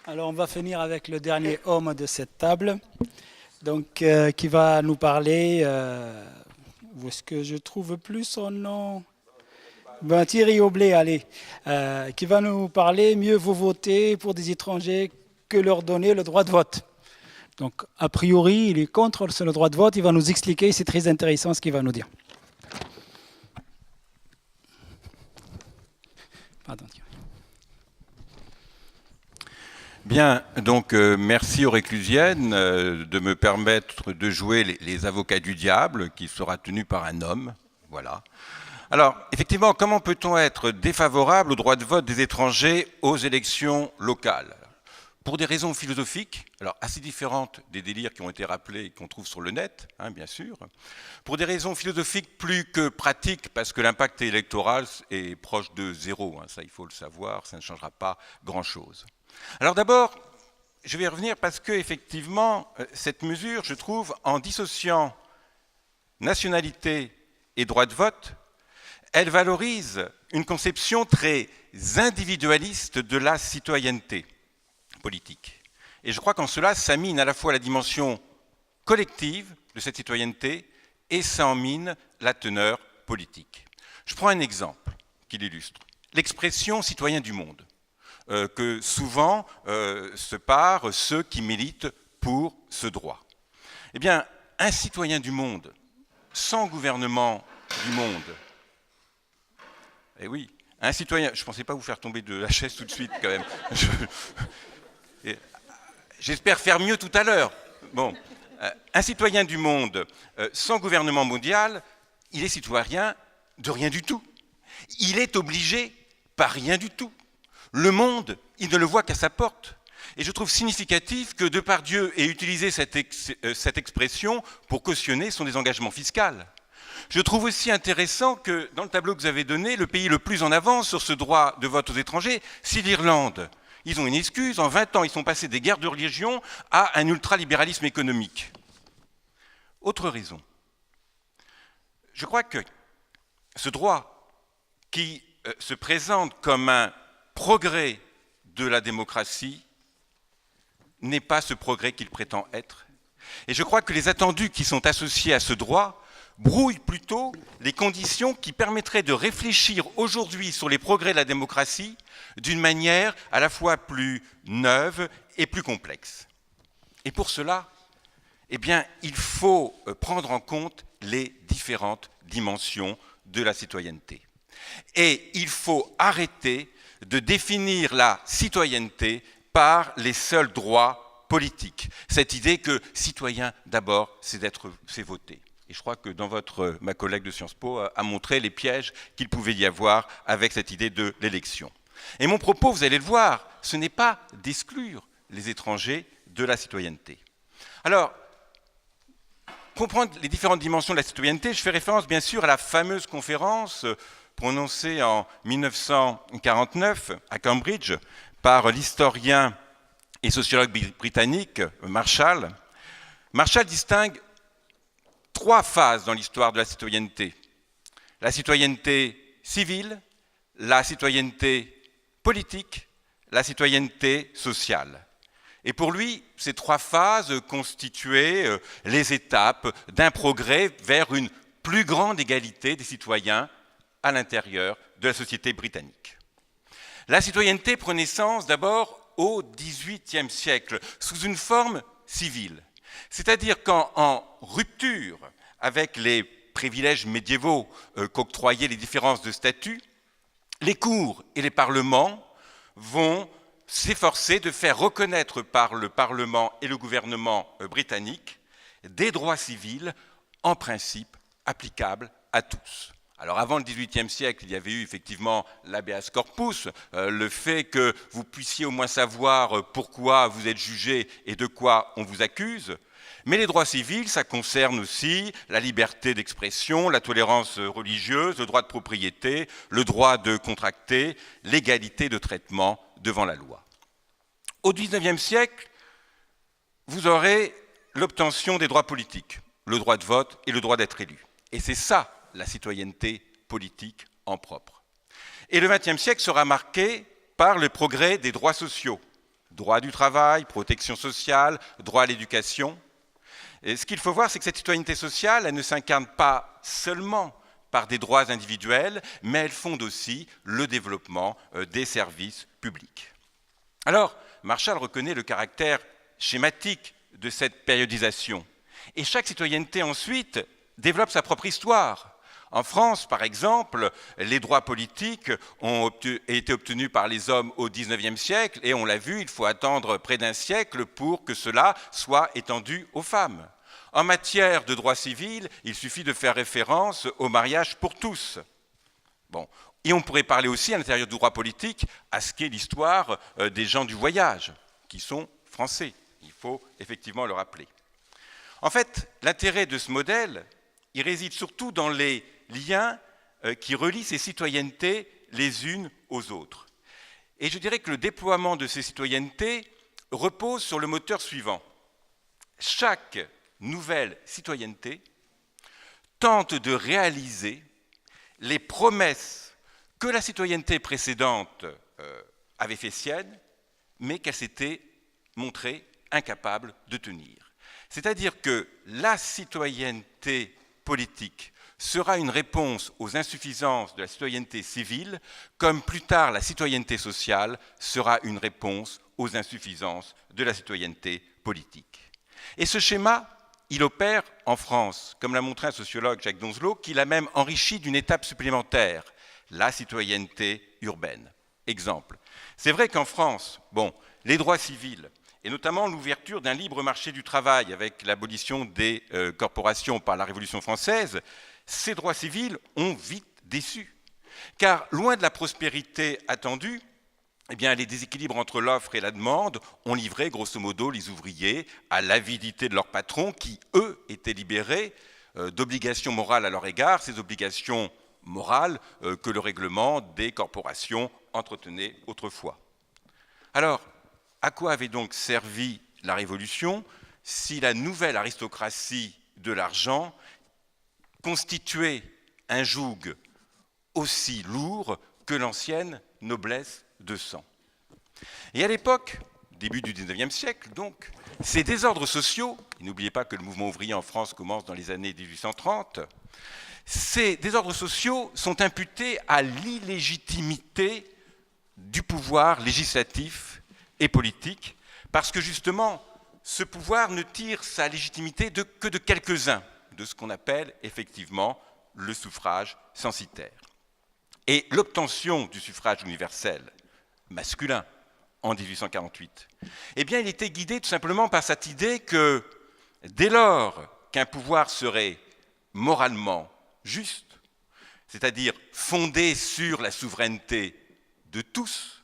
Alors, on va finir avec le dernier homme de cette table, donc qui va nous parler. Où est-ce que je trouve plus son nom? Ben, Thierry Aublé, allez, qui va nous parler. Mieux vaut voter pour des étrangers que leur donner le droit de vote. Donc, a priori, il est contre le droit de vote. Il va nous expliquer. C'est très intéressant ce qu'il va nous dire. Pardon, Thierry. Bien, donc merci aux réclusiennes de me permettre de jouer les avocats du diable qui sera tenu par un homme. Voilà. Alors, effectivement, comment peut-on être défavorable au droit de vote des étrangers aux élections locales? Pour des raisons philosophiques, alors assez différentes des délires qui ont été rappelés et qu'on trouve sur le net, hein, bien sûr. Pour des raisons philosophiques plus que pratiques, parce que l'impact électoral est proche de zéro, hein, ça il faut le savoir, ça ne changera pas grand-chose. Alors d'abord, je vais y revenir parce que effectivement, cette mesure, je trouve, en dissociant nationalité et droit de vote, elle valorise une conception très individualiste de la citoyenneté politique. Et je crois qu'en cela, ça mine à la fois la dimension collective de cette citoyenneté et ça en mine la teneur politique. Je prends un exemple qui l'illustre. L'expression citoyen du monde, que souvent se parent ceux qui militent pour ce droit. Eh bien, un citoyen du monde, sans gouvernement du monde, eh oui, un citoyen, je ne pensais pas vous faire tomber de la chaise tout de suite quand même. J'espère faire mieux tout à l'heure. Bon, un citoyen du monde sans gouvernement mondial, il est citoyen de rien du tout. Il est obligé par rien du tout. Le monde, il ne le voit qu'à sa porte. Et je trouve significatif que Depardieu ait utilisé cette expression pour cautionner son désengagement fiscal. Je trouve aussi intéressant que, dans le tableau que vous avez donné, le pays le plus en avance sur ce droit de vote aux étrangers, c'est l'Irlande. Ils ont une excuse, en 20 ans, ils sont passés des guerres de religion à un ultralibéralisme économique. Autre raison. Je crois que ce droit qui se présente comme un progrès de la démocratie n'est pas ce progrès qu'il prétend être. Et je crois que les attendus qui sont associés à ce droit brouillent plutôt les conditions qui permettraient de réfléchir aujourd'hui sur les progrès de la démocratie d'une manière à la fois plus neuve et plus complexe. Et pour cela, eh bien, il faut prendre en compte les différentes dimensions de la citoyenneté. Et il faut arrêter de définir la citoyenneté par les seuls droits politiques. Cette idée que citoyen, d'abord, c'est voter. Et je crois que ma collègue de Sciences Po a montré les pièges qu'il pouvait y avoir avec cette idée de l'élection. Et mon propos, vous allez le voir, ce n'est pas d'exclure les étrangers de la citoyenneté. Alors, comprendre les différentes dimensions de la citoyenneté, je fais référence bien sûr à la fameuse conférence prononcée en 1949 à Cambridge par l'historien et sociologue britannique Marshall. Marshall distingue 3 phases dans l'histoire de la citoyenneté. La citoyenneté civile, la citoyenneté politique, la citoyenneté sociale. Et pour lui, ces 3 phases constituaient les étapes d'un progrès vers une plus grande égalité des citoyens à l'intérieur de la société britannique. La citoyenneté prend naissance d'abord au XVIIIe siècle, sous une forme civile. C'est-à-dire qu'en rupture avec les privilèges médiévaux qu'octroyaient les différences de statut, les cours et les parlements vont s'efforcer de faire reconnaître par le Parlement et le gouvernement britannique des droits civils en principe applicables à tous. Alors avant le XVIIIe siècle, il y avait eu effectivement l'habeas corpus, le fait que vous puissiez au moins savoir pourquoi vous êtes jugé et de quoi on vous accuse. Mais les droits civils, ça concerne aussi la liberté d'expression, la tolérance religieuse, le droit de propriété, le droit de contracter, l'égalité de traitement devant la loi. Au XIXe siècle, vous aurez l'obtention des droits politiques, le droit de vote et le droit d'être élu. Et c'est ça, la citoyenneté politique en propre. Et le XXe siècle sera marqué par le progrès des droits sociaux, Droit du travail, protection sociale, droit à l'éducation. Et ce qu'il faut voir, c'est que cette citoyenneté sociale, elle ne s'incarne pas seulement par des droits individuels, mais elle fonde aussi le développement des services publics. Alors, Marshall reconnaît le caractère schématique de cette périodisation. Et chaque citoyenneté ensuite développe sa propre histoire. En France, par exemple, les droits politiques ont été obtenus par les hommes au XIXe siècle, et on l'a vu, il faut attendre près d'un siècle pour que cela soit étendu aux femmes. En matière de droit civil, il suffit de faire référence au mariage pour tous. Bon. Et on pourrait parler aussi, à l'intérieur du droit politique, à ce qu'est l'histoire des gens du voyage, qui sont français. Il faut effectivement le rappeler. En fait, l'intérêt de ce modèle, il réside surtout dans les liens qui relient ces citoyennetés les unes aux autres. Et je dirais que le déploiement de ces citoyennetés repose sur le moteur suivant. Chaque nouvelle citoyenneté tente de réaliser les promesses que la citoyenneté précédente avait fait sienne, mais qu'elle s'était montrée incapable de tenir. C'est-à-dire que la citoyenneté politique sera une réponse aux insuffisances de la citoyenneté civile, comme plus tard la citoyenneté sociale sera une réponse aux insuffisances de la citoyenneté politique. Et ce schéma, il opère en France, comme l'a montré un sociologue, Jacques Donzelot, qui l'a même enrichi d'une étape supplémentaire, la citoyenneté urbaine. Exemple. C'est vrai qu'en France, les droits civils, et notamment l'ouverture d'un libre marché du travail avec l'abolition des corporations par la Révolution française, ces droits civils ont vite déçu. Car loin de la prospérité attendue, les déséquilibres entre l'offre et la demande ont livré grosso modo les ouvriers à l'avidité de leurs patrons qui, eux, étaient libérés d'obligations morales à leur égard, ces obligations morales que le règlement des corporations entretenait autrefois. Alors, à quoi avait donc servi la Révolution si la nouvelle aristocratie de l'argent constituait un joug aussi lourd que l'ancienne noblesse de sang? Et à l'époque, début du XIXe siècle donc, ces désordres sociaux, et n'oubliez pas que le mouvement ouvrier en France commence dans les années 1830, ces désordres sociaux sont imputés à l'illégitimité du pouvoir législatif et politique, parce que justement, ce pouvoir ne tire sa légitimité que de quelques-uns, de ce qu'on appelle effectivement le suffrage censitaire. Et l'obtention du suffrage universel masculin en 1848, il était guidé tout simplement par cette idée que dès lors qu'un pouvoir serait moralement juste, c'est-à-dire fondé sur la souveraineté de tous,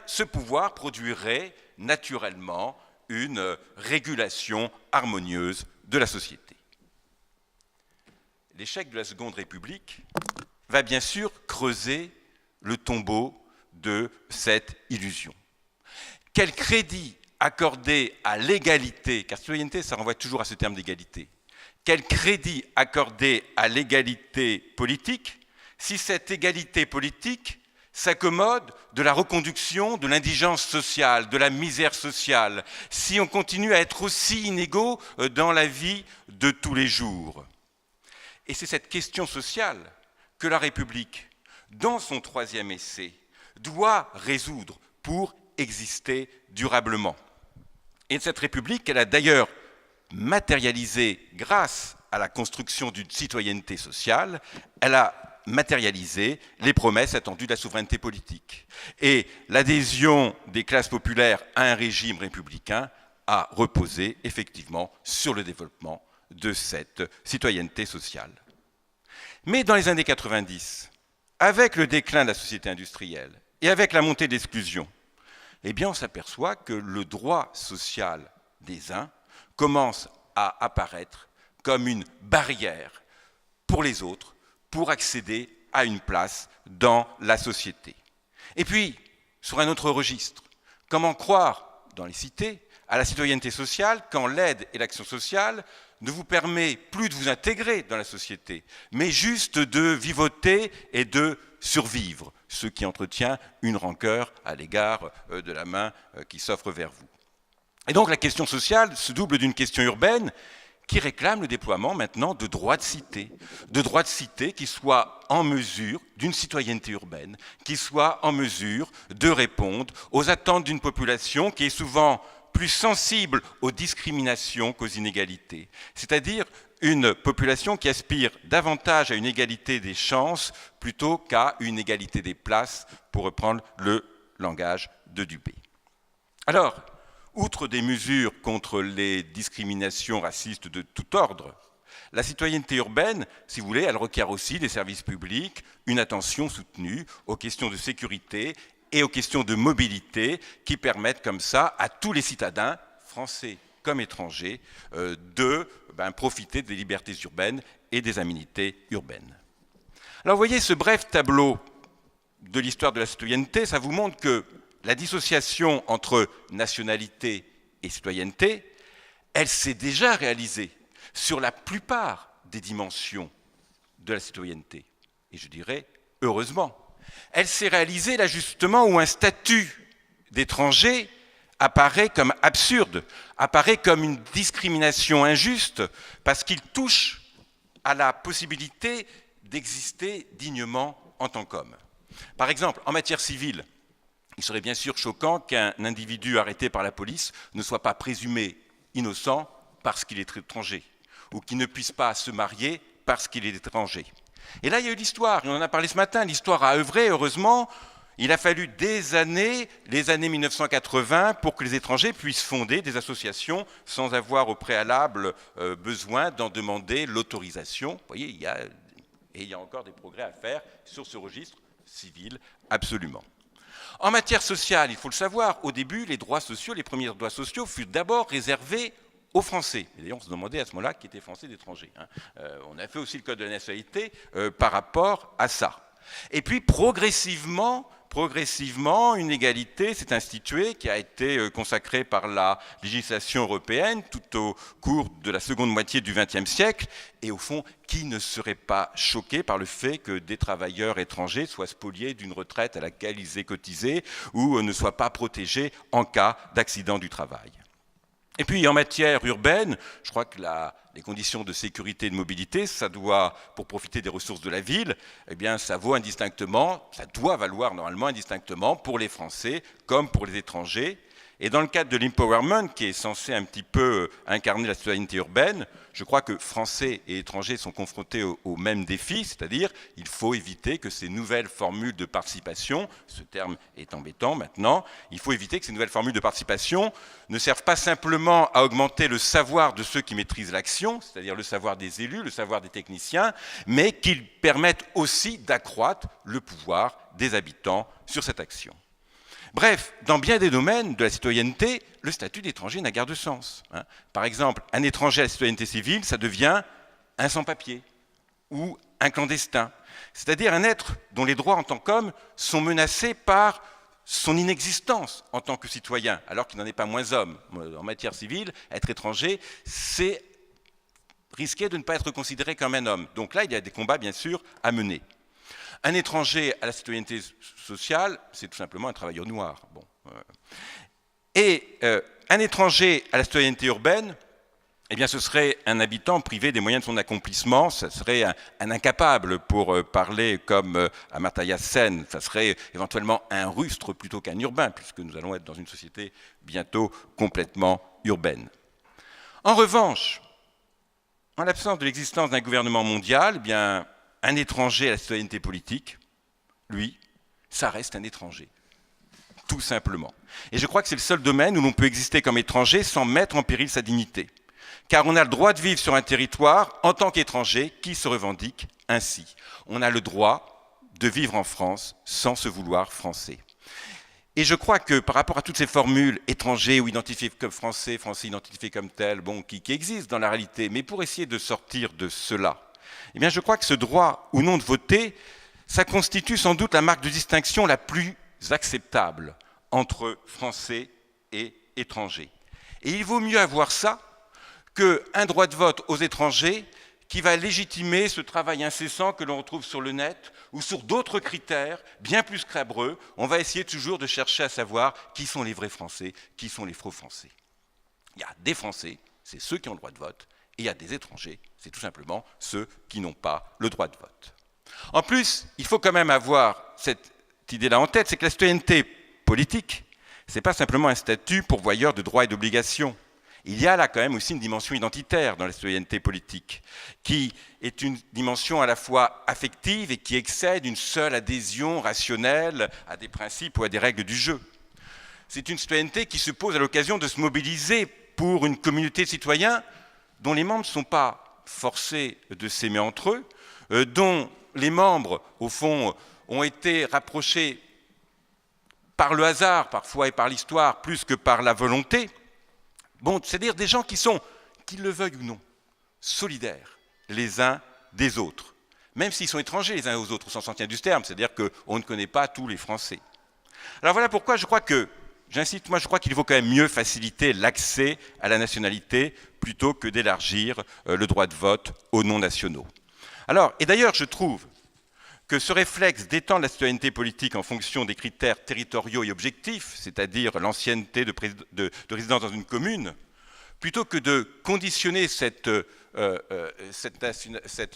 ce pouvoir produirait naturellement une régulation harmonieuse de la société. L'échec de la Seconde République va bien sûr creuser le tombeau de cette illusion. Quel crédit accorder à l'égalité, car citoyenneté, ça renvoie toujours à ce terme d'égalité, quel crédit accorder à l'égalité politique si cette égalité politique s'accommode de la reconduction de l'indigence sociale, de la misère sociale, si on continue à être aussi inégaux dans la vie de tous les jours? Et c'est cette question sociale que la République, dans son troisième essai, doit résoudre pour exister durablement. Et cette République, elle a d'ailleurs matérialisé, grâce à la construction d'une citoyenneté sociale, elle a matérialisé les promesses attendues de la souveraineté politique. Et l'adhésion des classes populaires à un régime républicain a reposé effectivement sur le développement de cette citoyenneté sociale. Mais dans les années 90, avec le déclin de la société industrielle et avec la montée de l'exclusion, on s'aperçoit que le droit social des uns commence à apparaître comme une barrière pour les autres, pour accéder à une place dans la société. Et puis, sur un autre registre, comment croire, dans les cités, à la citoyenneté sociale quand l'aide et l'action sociale ne vous permet plus de vous intégrer dans la société, mais juste de vivoter et de survivre, ce qui entretient une rancœur à l'égard de la main qui s'offre vers vous. Et donc la question sociale se double d'une question urbaine qui réclame le déploiement maintenant de droits de cité qui soient en mesure, d'une citoyenneté urbaine, qui soient en mesure de répondre aux attentes d'une population qui est souvent plus sensible aux discriminations qu'aux inégalités, c'est-à-dire une population qui aspire davantage à une égalité des chances plutôt qu'à une égalité des places, pour reprendre le langage de Dubé. Alors, outre des mesures contre les discriminations racistes de tout ordre, la citoyenneté urbaine, si vous voulez, elle requiert aussi des services publics, une attention soutenue aux questions de sécurité et aux questions de mobilité qui permettent comme ça à tous les citadins, français comme étrangers, de profiter des libertés urbaines et des aménités urbaines. Alors vous voyez, ce bref tableau de l'histoire de la citoyenneté, ça vous montre que la dissociation entre nationalité et citoyenneté, elle s'est déjà réalisée sur la plupart des dimensions de la citoyenneté. Et je dirais, heureusement. Elle s'est réalisée là justement où un statut d'étranger apparaît comme absurde, apparaît comme une discrimination injuste, parce qu'il touche à la possibilité d'exister dignement en tant qu'homme. Par exemple, en matière civile, il serait bien sûr choquant qu'un individu arrêté par la police ne soit pas présumé innocent parce qu'il est étranger, ou qu'il ne puisse pas se marier parce qu'il est étranger. Et là, il y a eu l'histoire, on en a parlé ce matin, l'histoire a œuvré, heureusement. Il a fallu des années, les années 1980, pour que les étrangers puissent fonder des associations sans avoir au préalable besoin d'en demander l'autorisation. Vous voyez, il y a encore des progrès à faire sur ce registre civil, absolument. En matière sociale, il faut le savoir, au début, les droits sociaux, les premiers droits sociaux furent d'abord réservés aux Français. Et d'ailleurs, on se demandait à ce moment-là qui étaient Français d'étrangers. On a fait aussi le code de la nationalité par rapport à ça. Et puis, progressivement, une égalité s'est instituée qui a été consacrée par la législation européenne tout au cours de la seconde moitié du XXe siècle. Et au fond, qui ne serait pas choqué par le fait que des travailleurs étrangers soient spoliés d'une retraite à laquelle ils aient cotisé ou ne soient pas protégés en cas d'accident du travail? Et puis en matière urbaine, je crois que les conditions de sécurité et de mobilité, ça doit, pour profiter des ressources de la ville, eh bien ça vaut indistinctement, ça doit valoir normalement indistinctement pour les Français comme pour les étrangers. Et dans le cadre de l'empowerment, qui est censé un petit peu incarner la citoyenneté urbaine, je crois que Français et étrangers sont confrontés au même défi, c'est-à-dire il faut éviter que ces nouvelles formules de participation, ce terme est embêtant maintenant, il faut éviter que ces nouvelles formules de participation ne servent pas simplement à augmenter le savoir de ceux qui maîtrisent l'action, c'est-à-dire le savoir des élus, le savoir des techniciens, mais qu'ils permettent aussi d'accroître le pouvoir des habitants sur cette action. Bref, dans bien des domaines de la citoyenneté, le statut d'étranger n'a guère de sens. Par exemple, un étranger à la citoyenneté civile, ça devient un sans-papier ou un clandestin, c'est-à-dire un être dont les droits en tant qu'homme sont menacés par son inexistence en tant que citoyen, alors qu'il n'en est pas moins homme. En matière civile, être étranger, c'est risquer de ne pas être considéré comme un homme. Donc là, il y a des combats, bien sûr, à mener. Un étranger à la citoyenneté sociale, c'est tout simplement un travailleur noir. Bon. Et un étranger à la citoyenneté urbaine, eh bien, ce serait un habitant privé des moyens de son accomplissement, ce serait un incapable, pour parler comme Amartya Sen, ça serait éventuellement un rustre plutôt qu'un urbain, puisque nous allons être dans une société bientôt complètement urbaine. En revanche, en l'absence de l'existence d'un gouvernement mondial, eh bien, un étranger à la citoyenneté politique, lui, ça reste un étranger, tout simplement. Et je crois que c'est le seul domaine où l'on peut exister comme étranger sans mettre en péril sa dignité. Car on a le droit de vivre sur un territoire en tant qu'étranger qui se revendique ainsi. On a le droit de vivre en France sans se vouloir français. Et je crois que par rapport à toutes ces formules étrangers ou identifiés comme français, français identifiés comme tel, bon, qui existent dans la réalité, mais pour essayer de sortir de cela, eh bien, je crois que ce droit ou non de voter, ça constitue sans doute la marque de distinction la plus acceptable entre Français et étrangers. Et il vaut mieux avoir ça qu'un droit de vote aux étrangers qui va légitimer ce travail incessant que l'on retrouve sur le net ou sur d'autres critères bien plus scabreux. On va essayer toujours de chercher à savoir qui sont les vrais Français, qui sont les faux Français. Il y a des Français, c'est ceux qui ont le droit de vote, et il y a des étrangers, c'est tout simplement ceux qui n'ont pas le droit de vote. En plus, il faut quand même avoir cette idée-là en tête, c'est que la citoyenneté politique, ce n'est pas simplement un statut pourvoyeur de droits et d'obligations. Il y a là quand même aussi une dimension identitaire dans la citoyenneté politique, qui est une dimension à la fois affective et qui excède une seule adhésion rationnelle à des principes ou à des règles du jeu. C'est une citoyenneté qui se pose à l'occasion de se mobiliser pour une communauté de citoyens dont les membres ne sont pas forcés de s'aimer entre eux, dont les membres, au fond, ont été rapprochés par le hasard parfois et par l'histoire plus que par la volonté. Bon, c'est-à-dire des gens qui sont, qu'ils le veuillent ou non, solidaires les uns des autres, même s'ils sont étrangers les uns aux autres au sens ancien du terme, c'est-à-dire qu'on ne connaît pas tous les Français. Alors voilà pourquoi je crois que, j'insiste, moi je crois qu'il faut quand même mieux faciliter l'accès à la nationalité plutôt que d'élargir le droit de vote aux non-nationaux. Alors, et d'ailleurs je trouve que ce réflexe d'étendre la citoyenneté politique en fonction des critères territoriaux et objectifs, c'est-à-dire l'ancienneté de résidence dans une commune, plutôt que de conditionner cette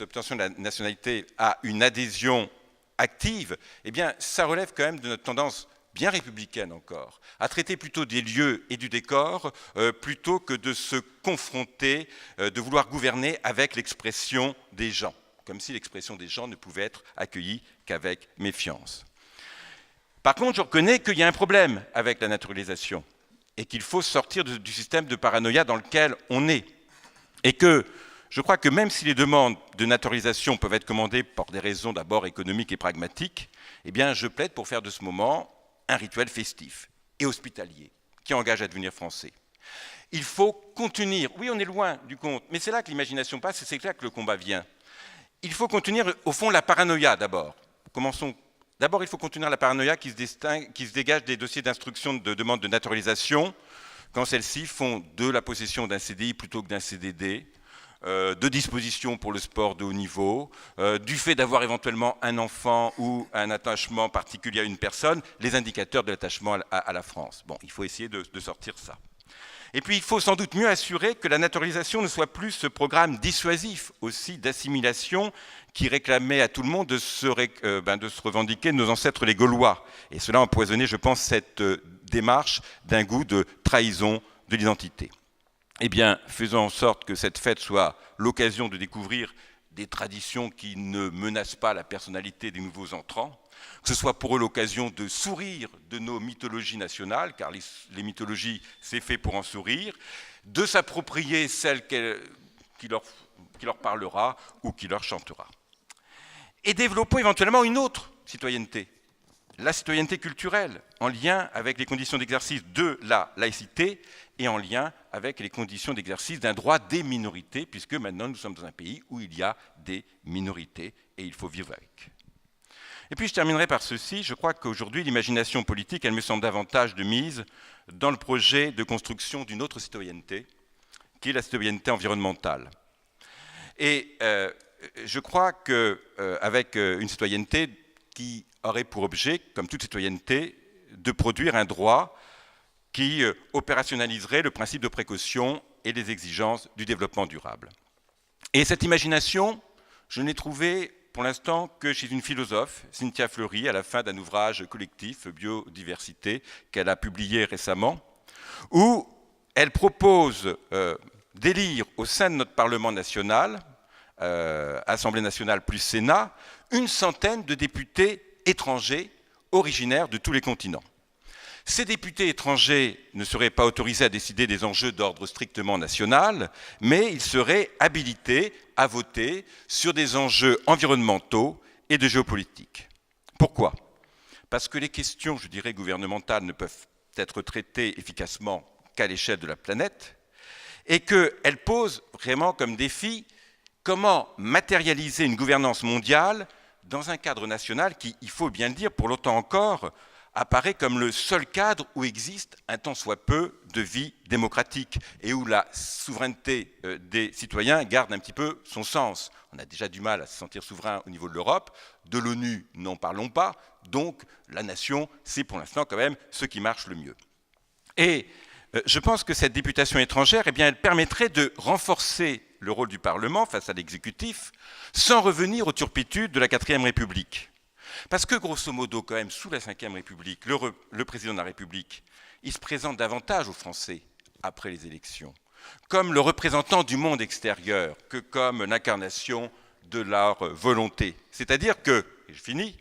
obtention de la nationalité à une adhésion active, eh bien, ça relève quand même de notre tendance bien républicaine encore, à traiter plutôt des lieux et du décor, plutôt que de se confronter, de vouloir gouverner avec l'expression des gens, comme si l'expression des gens ne pouvait être accueillie qu'avec méfiance. Par contre, je reconnais qu'il y a un problème avec la naturalisation et qu'il faut sortir du système de paranoïa dans lequel on est. Et que je crois que même si les demandes de naturalisation peuvent être commandées pour des raisons d'abord économiques et pragmatiques, eh bien, je plaide pour faire de ce moment un rituel festif et hospitalier qui engage à devenir français. Il faut contenir, oui, on est loin du compte, mais c'est là que l'imagination passe et c'est là que le combat vient. Il faut contenir, au fond, la paranoïa d'abord. Commençons. D'abord, il faut contenir la paranoïa qui se dégage des dossiers d'instruction de demande de naturalisation, quand celles-ci font de la possession d'un CDI plutôt que d'un CDD, de dispositions pour le sport de haut niveau, du fait d'avoir éventuellement un enfant ou un attachement particulier à une personne, les indicateurs de l'attachement à la France. Bon, il faut essayer de sortir ça. Et puis, il faut sans doute mieux assurer que la naturalisation ne soit plus ce programme dissuasif aussi d'assimilation qui réclamait à tout le monde de se revendiquer de nos ancêtres les Gaulois. Et cela a empoisonné, je pense, cette démarche d'un goût de trahison de l'identité. Eh bien, faisons en sorte que cette fête soit l'occasion de découvrir des traditions qui ne menacent pas la personnalité des nouveaux entrants, que ce soit pour eux l'occasion de sourire de nos mythologies nationales, car les mythologies, c'est fait pour en sourire, de s'approprier celle qui leur parlera ou qui leur chantera. Et développons éventuellement une autre citoyenneté, la citoyenneté culturelle, en lien avec les conditions d'exercice de la laïcité et en lien avec les conditions d'exercice d'un droit des minorités, puisque maintenant nous sommes dans un pays où il y a des minorités et il faut vivre avec. Et puis je terminerai par ceci, je crois qu'aujourd'hui l'imagination politique, elle me semble davantage de mise dans le projet de construction d'une autre citoyenneté, qui est la citoyenneté environnementale. Et je crois qu'avec une citoyenneté qui aurait pour objet, comme toute citoyenneté, de produire un droit qui opérationnaliserait le principe de précaution et les exigences du développement durable. Et cette imagination, je n'ai trouvée pour l'instant que chez une philosophe, Cynthia Fleury, à la fin d'un ouvrage collectif, Biodiversité, qu'elle a publié récemment, où elle propose d'élire au sein de notre Parlement national, Assemblée nationale plus Sénat, une centaine de députés étrangers originaires de tous les continents. Ces députés étrangers ne seraient pas autorisés à décider des enjeux d'ordre strictement national, mais ils seraient habilités à voter sur des enjeux environnementaux et de géopolitique. Pourquoi ? Parce que les questions, je dirais, gouvernementales ne peuvent être traitées efficacement qu'à l'échelle de la planète, et qu'elles posent vraiment comme défi comment matérialiser une gouvernance mondiale dans un cadre national qui, il faut bien le dire, pour longtemps encore, apparaît comme le seul cadre où existe un tant soit peu de vie démocratique et où la souveraineté des citoyens garde un petit peu son sens. On a déjà du mal à se sentir souverain au niveau de l'Europe, de l'ONU, n'en parlons pas, donc la nation, c'est pour l'instant quand même ce qui marche le mieux. Et je pense que cette députation étrangère, eh bien, elle permettrait de renforcer le rôle du Parlement face à l'exécutif, sans revenir aux turpitudes de la 4e République. Parce que, grosso modo, quand même, sous la 5e République, le président de la République, il se présente davantage aux Français après les élections, comme le représentant du monde extérieur, que comme l'incarnation de leur volonté. C'est-à-dire que, et je finis,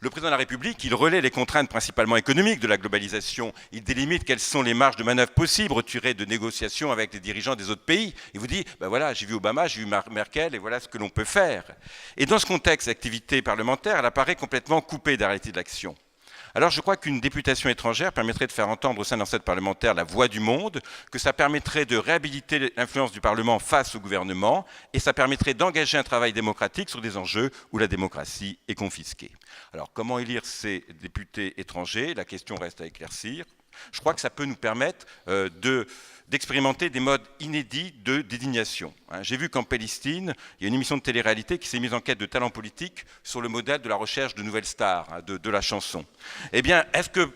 le président de la République, il relaie les contraintes principalement économiques de la globalisation. Il délimite quelles sont les marges de manœuvre possibles retirées de négociations avec les dirigeants des autres pays. Il vous dit, ben voilà, j'ai vu Obama, j'ai vu Merkel, et voilà ce que l'on peut faire. Et dans ce contexte, l'activité parlementaire, elle apparaît complètement coupée de la réalité de l'action. Alors je crois qu'une députation étrangère permettrait de faire entendre au sein de l'enceinte parlementaire la voix du monde, que ça permettrait de réhabiliter l'influence du Parlement face au gouvernement, et ça permettrait d'engager un travail démocratique sur des enjeux où la démocratie est confisquée. Alors comment élire ces députés étrangers? La question reste à éclaircir. Je crois que ça peut nous permettre d'expérimenter des modes inédits de désignation. J'ai vu qu'en Palestine, il y a une émission de télé-réalité qui s'est mise en quête de talents politiques sur le modèle de la recherche de nouvelles stars, de la chanson. Eh bien, est-ce que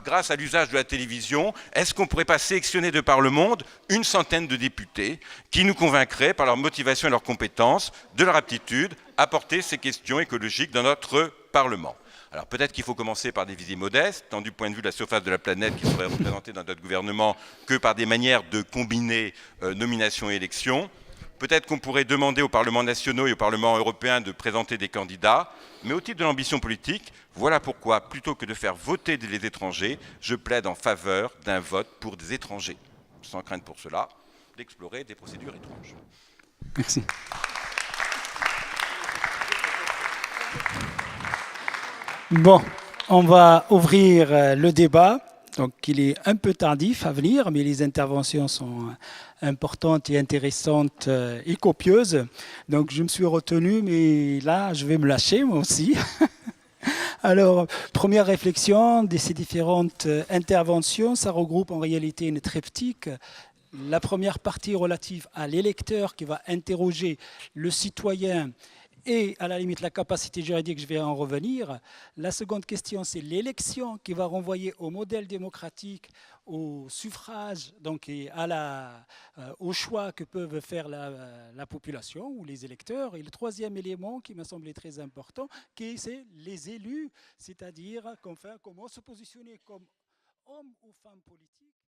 grâce à l'usage de la télévision, est-ce qu'on ne pourrait pas sélectionner de par le monde une centaine de députés qui nous convaincraient par leur motivation et leurs compétences, de leur aptitude à porter ces questions écologiques dans notre Parlement? Alors peut-être qu'il faut commencer par des visées modestes, tant du point de vue de la surface de la planète qui serait représentée dans notre gouvernement que par des manières de combiner nomination et élection. Peut-être qu'on pourrait demander aux parlements nationaux et au Parlement européen de présenter des candidats, mais au titre de l'ambition politique, voilà pourquoi, plutôt que de faire voter les étrangers, je plaide en faveur d'un vote pour des étrangers, sans crainte pour cela d'explorer des procédures étranges. Merci. Bon, on va ouvrir le débat. Donc, il est un peu tardif à venir, mais les interventions sont importantes et intéressantes et copieuses. Donc, je me suis retenu, mais là, je vais me lâcher moi aussi. Alors, première réflexion de ces différentes interventions, ça regroupe en réalité une triptyque. La première partie relative à l'électeur qui va interroger le citoyen et à la limite la capacité juridique, je vais en revenir. La seconde question, c'est l'élection qui va renvoyer au modèle démocratique, au suffrage, donc et au choix que peuvent faire la population ou les électeurs. Et le troisième élément qui m'a semblé très important, c'est les élus, c'est-à-dire comment se positionner comme homme ou femme politique.